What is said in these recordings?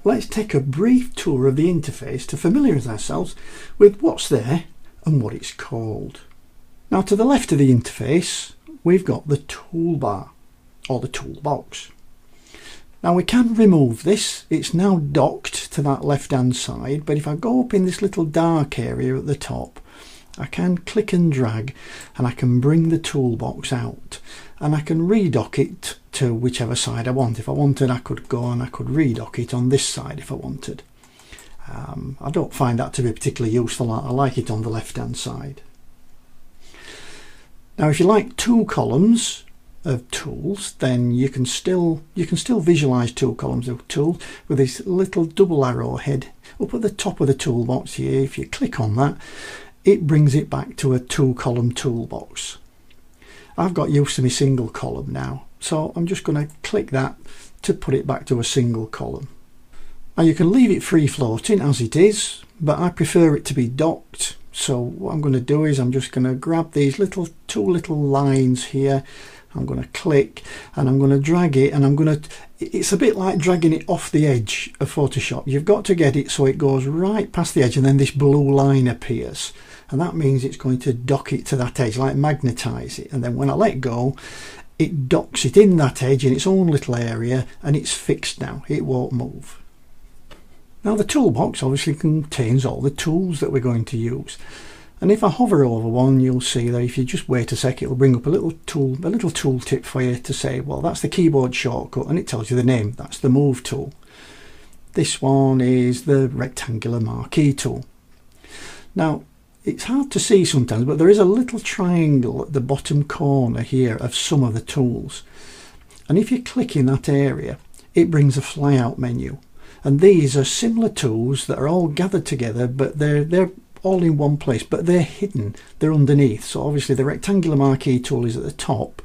let's take a brief tour of the interface to familiarise ourselves with what's there and what it's called. Now, to the left of the interface, we've got the toolbar or the toolbox. Now we can remove this, it's now docked to that left hand side, but if I go up in this little dark area at the top, I can click and drag and I can bring the toolbox out and I can redock it to whichever side I want. If I wanted, I could go and I could redock it on this side if I wanted. I don't find that to be particularly useful. I like it on the left hand side. Now if you like two columns of tools, then you can still visualize two columns of tools with this little double arrow head up at the top of the toolbox here. If you click on that, it brings it back to a two column toolbox. I've got used to my single column now, so I'm just going to click that to put it back to a single column. Now you can leave it free floating as it is, but I prefer it to be docked. So what I'm going to do is I'm just going to grab these two little lines here. I'm going to click and I'm going to drag it, and it's a bit like dragging it off the edge of Photoshop. You've got to get it so it goes right past the edge and then this blue line appears, and that means it's going to dock it to that edge, like magnetize it, and then when I let go it docks it in that edge in its own little area and it's fixed now, it won't move. Now the toolbox obviously contains all the tools that we're going to use. And if I hover over one, you'll see that if you just wait a sec, it'll bring up a little tool tip for you to say, well, that's the keyboard shortcut, and it tells you the name. That's the move tool. This one is the rectangular marquee tool. Now, it's hard to see sometimes, but there is a little triangle at the bottom corner here of some of the tools. And if you click in that area, it brings a flyout menu. And these are similar tools that are all gathered together, but they're all in one place, but they're hidden, they're underneath. So obviously the rectangular marquee tool is at the top,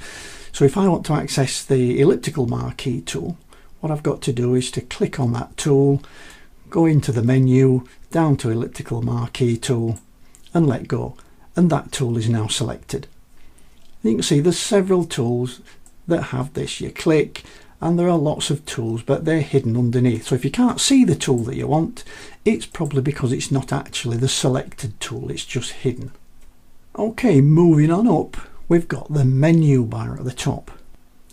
so if I want to access the elliptical marquee tool, what I've got to do is to click on that tool, go into the menu, down to elliptical marquee tool and let go, and that tool is now selected. You can see there's several tools that have this. You click and there are lots of tools, but they're hidden underneath. So if you can't see the tool that you want, it's probably because it's not actually the selected tool, it's just hidden. Okay, moving on up, we've got the menu bar at the top.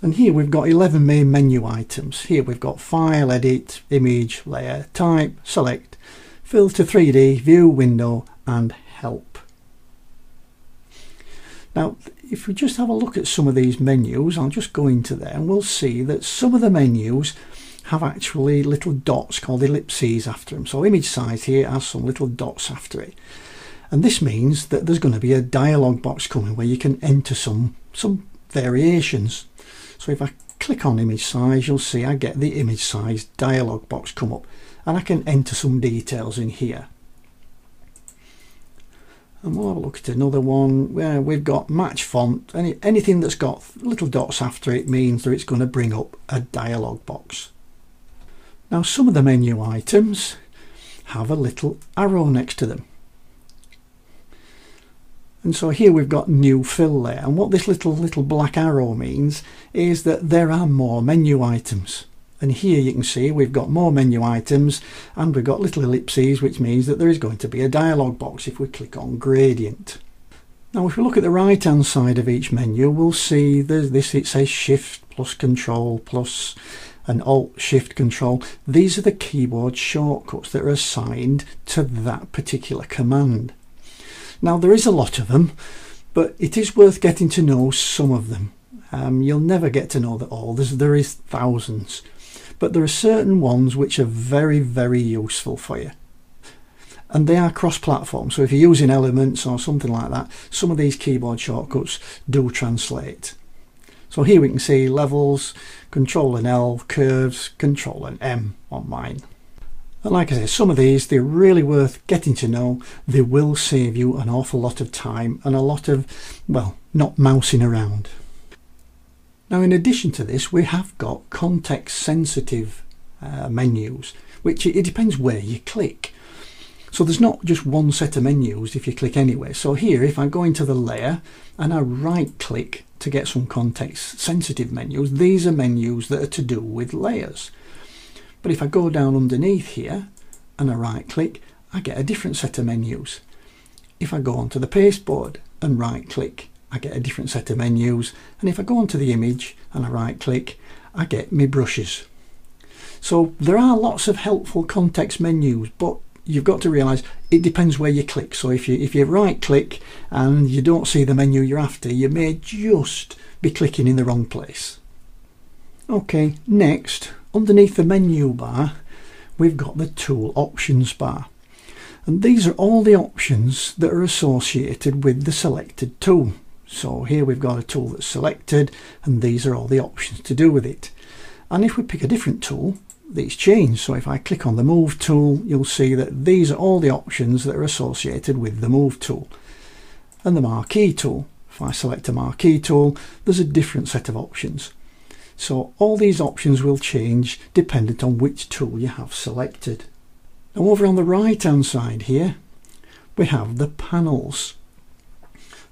And here we've got 11 main menu items. Here we've got File, Edit, Image, Layer, Type, Select, Filter 3D, View, Window and Help. Now, if we just have a look at some of these menus, I'll just go into there and we'll see that some of the menus have actually little dots called ellipses after them. So image size here has some little dots after it. And this means that there's going to be a dialog box coming where you can enter some variations. So if I click on image size, you'll see I get the image size dialog box come up and I can enter some details in here. And we'll have a look at another one where we've got match font. Anything that's got little dots after it means that it's going to bring up a dialog box. Now some of the menu items have a little arrow next to them. And so here we've got new fill there, and what this little black arrow means is that there are more menu items. And here you can see we've got more menu items and we've got little ellipses, which means that there is going to be a dialog box if we click on gradient. Now if we look at the right hand side of each menu, we'll see there's this, it says Shift plus Control plus and Alt Shift Control. These are the keyboard shortcuts that are assigned to that particular command. Now there is a lot of them, but it is worth getting to know some of them. You'll never get to know them all, there is thousands. But there are certain ones which are very, very useful for you. And they are cross-platform, so if you're using Elements or something like that, some of these keyboard shortcuts do translate. So here we can see levels, Control and L, curves, Control and M on mine. And like I say, some of these, they're really worth getting to know. They will save you an awful lot of time and a lot of, well, not mousing around. Now in addition to this, we have got context sensitive menus, which it depends where you click. So there's not just one set of menus if you click anywhere. So here if I go into the layer and I right click to get some context sensitive menus, these are menus that are to do with layers. But if I go down underneath here and I right click, I get a different set of menus. If I go onto the pasteboard and right click, I get a different set of menus. And if I go onto the image and I right click, I get my brushes. So there are lots of helpful context menus, but you've got to realise it depends where you click. So if you right click and you don't see the menu you're after, you may just be clicking in the wrong place. Okay, next, underneath the menu bar, we've got the tool options bar. And these are all the options that are associated with the selected tool. So here we've got a tool that's selected, and these are all the options to do with it. And if we pick a different tool, these change. So if I click on the move tool, you'll see that these are all the options that are associated with the move tool. And the marquee tool, if I select a marquee tool, there's a different set of options. So all these options will change dependent on which tool you have selected. Now over on the right hand side here, we have the panels.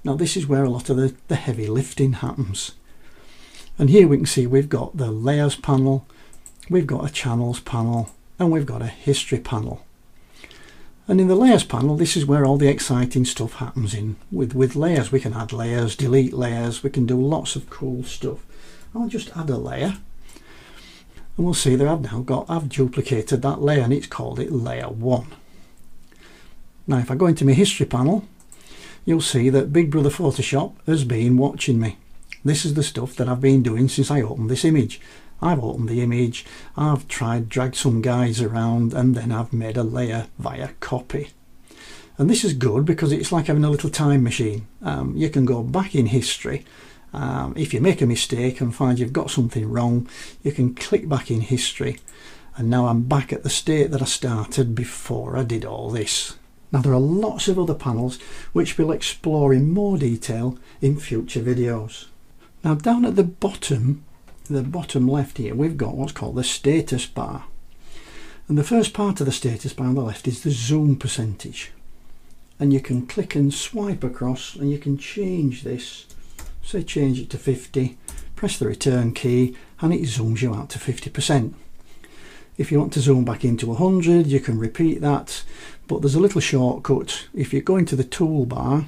Now this is where a lot of the heavy lifting happens. And here we can see we've got the layers panel, we've got a channels panel, and we've got a history panel. And in the layers panel, this is where all the exciting stuff happens in. With layers, we can add layers, delete layers, we can do lots of cool stuff. I'll just add a layer. And we'll see that I've duplicated that layer and it's called it layer 1. Now if I go into my history panel, you'll see that Big Brother Photoshop has been watching me. This is the stuff that I've been doing since I opened this image. I've opened the image, I've dragged some guys around, and then I've made a layer via copy. And this is good because it's like having a little time machine. You can go back in history. If you make a mistake and find you've got something wrong, you can click back in history, and now I'm back at the state that I started before I did all this. Now there are lots of other panels which we'll explore in more detail in future videos. Now down at the bottom left here, we've got what's called the status bar. And the first part of the status bar on the left is the zoom percentage. And you can click and swipe across and you can change this. Say change it to 50, press the return key and it zooms you out to 50%. If you want to zoom back into 100, you can repeat that, but there's a little shortcut. If you go into the toolbar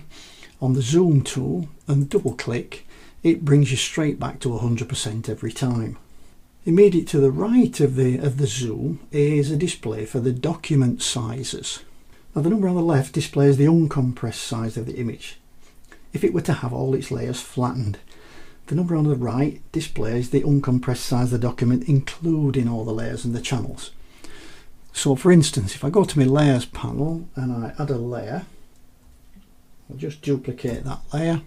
on the zoom tool and double click, it brings you straight back to 100% every time. Immediate to the right of the zoom is a display for the document sizes. Now the number on the left displays the uncompressed size of the image. If it were to have all its layers flattened, the number on the right displays the uncompressed size of the document, including all the layers and the channels. So for instance, if I go to my layers panel and I add a layer, I'll just duplicate that layer.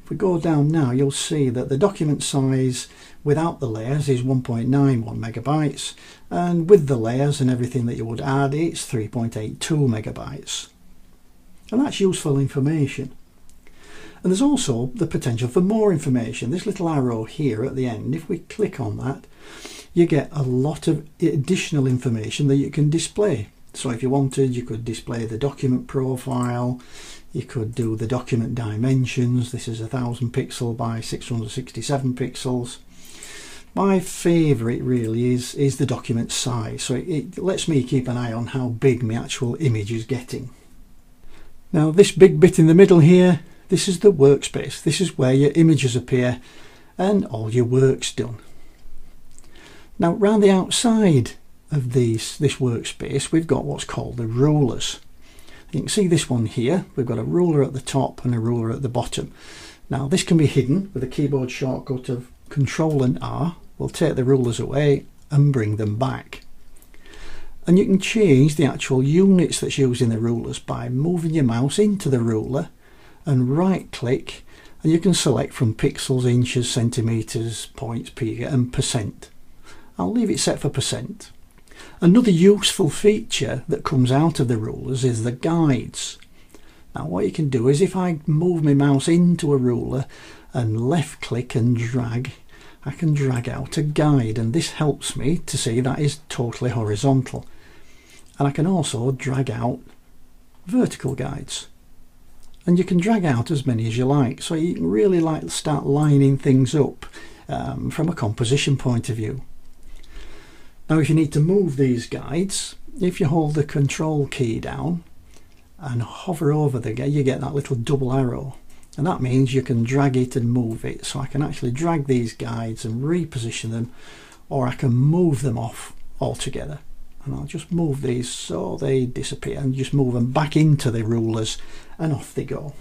If we go down now, you'll see that the document size without the layers is 1.91 megabytes, and with the layers and everything that you would add, it's 3.82 megabytes. And that's useful information. And there's also the potential for more information. This little arrow here at the end, if we click on that, you get a lot of additional information that you can display. So if you wanted, you could display the document profile, you could do the document dimensions. This is 1000 pixel by 667 pixels. My favourite really is the document size. So it lets me keep an eye on how big my actual image is getting. Now this big bit in the middle here, this is the workspace. This is where your images appear and all your work's done. Now around the outside of this workspace, we've got what's called the rulers. You can see this one here. We've got a ruler at the top and a ruler at the bottom. Now this can be hidden with a keyboard shortcut of Control and R. We'll take the rulers away and bring them back. And you can change the actual units that's used in the rulers by moving your mouse into the ruler and right click, and you can select from pixels, inches, centimeters, points, and percent. I'll leave it set for percent. Another useful feature that comes out of the rulers is the guides. Now what you can do is if I move my mouse into a ruler and left click and drag, I can drag out a guide, and this helps me to see that is totally horizontal. And I can also drag out vertical guides. And you can drag out as many as you like, so you can really start lining things up from a composition point of view. Now if you need to move these guides, if you hold the control key down and hover over the guide, you get that little double arrow, and that means you can drag it and move it. So I can actually drag these guides and reposition them, or I can move them off altogether. And I'll just move these so they disappear and just move them back into the rulers and off they go.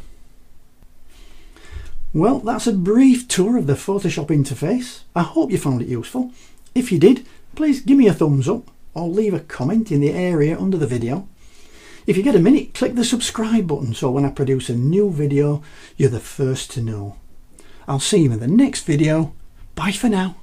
Well, that's a brief tour of the Photoshop interface. I hope you found it useful. If you did, please give me a thumbs up or leave a comment in the area under the video. If you get a minute, click the subscribe button so when I produce a new video, you're the first to know. I'll see you in the next video. Bye for now.